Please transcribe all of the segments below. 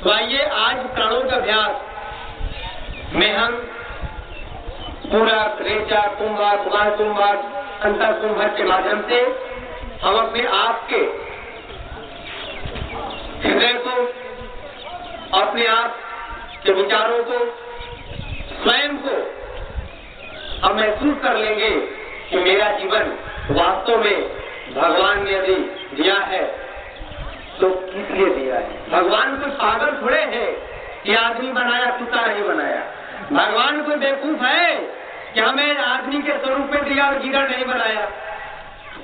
तो आइए आज प्राणों का अभ्यास में हम पूरक, रेचा, कुंभक, कुमार कुंभक, अंतर कुंभक के माध्यम से हम अपने आप के हृदय को, अपने आप के विचारों को, स्वयं को हम महसूस कर लेंगे कि मेरा जीवन वास्तव में भगवान ने यदि दिया है तो किस लिए दिया है। भगवान कोई पागल थोड़े है कि आदमी बनाया, कुत्ता नहीं बनाया। भगवान कोई बेवकूफ है कि हमें आदमी के स्वरूप में दिया और गिरा नहीं बनाया।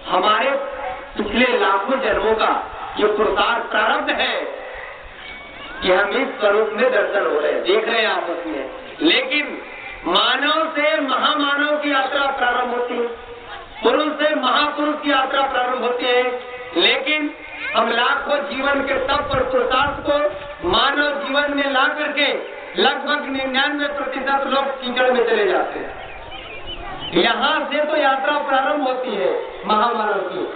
हमारे पिछले लाखों जन्मों का जो पुरुषार्थ प्रारब्ध है कि हम इस स्वरूप में दर्शन हो रहे हैं, देख रहे हैं आपस में। लेकिन मानव से महामानव की यात्रा प्रारंभ होती है, पुरुष से महापुरुष की यात्रा प्रारंभ होती है। लेकिन हम लाखों जीवन के तप और पुरुषार्थ को मानव जीवन में ला करके लगभग 99% लोग कीचड़ में चले जाते हैं। यहाँ से तो यात्रा प्रारंभ होती है महामानव की।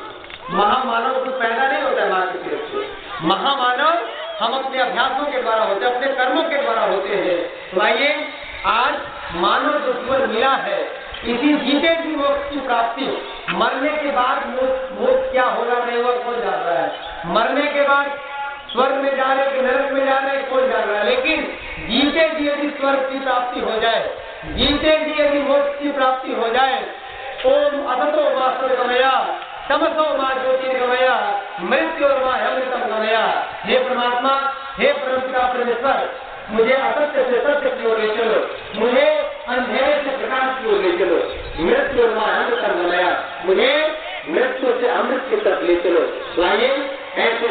महामानव कुछ पैदा नहीं होता है माँ के पेट से। महामानव हम अपने अभ्यासों के द्वारा होते हैं, अपने कर्मों के द्वारा होते हैं। तो आइए आज मानव जो जीवन मिला है, इसी जीते की मोक्ष की प्राप्ति, मरने के बाद मोक्ष क्या होगा नहीं होगा कौन जान रहा है। मरने के बाद स्वर्ग में जा रहे कि नरक में जा रहे कौन जान रहा है। लेकिन जीते जी यदि स्वर्ग की प्राप्ति हो जाए, जीते जी यदि मोक्ष की प्राप्ति हो जाए, ओम असतो मा सद्गमया तमसो मा ज्योतिर्गमया मृत्योर्मा अमृतम गमया। हे परमात्मा, हे परमपिता परमेश्वर, मुझे असत्य से सत्य की ओर ले चलो, मुझे अंधेरे से प्रकाश की ओर ले चलो, मृत्योर्मा अमृतम गमया, मुझे मृत्यु से अमृत की तरफ ले चलो। आइए ऐसे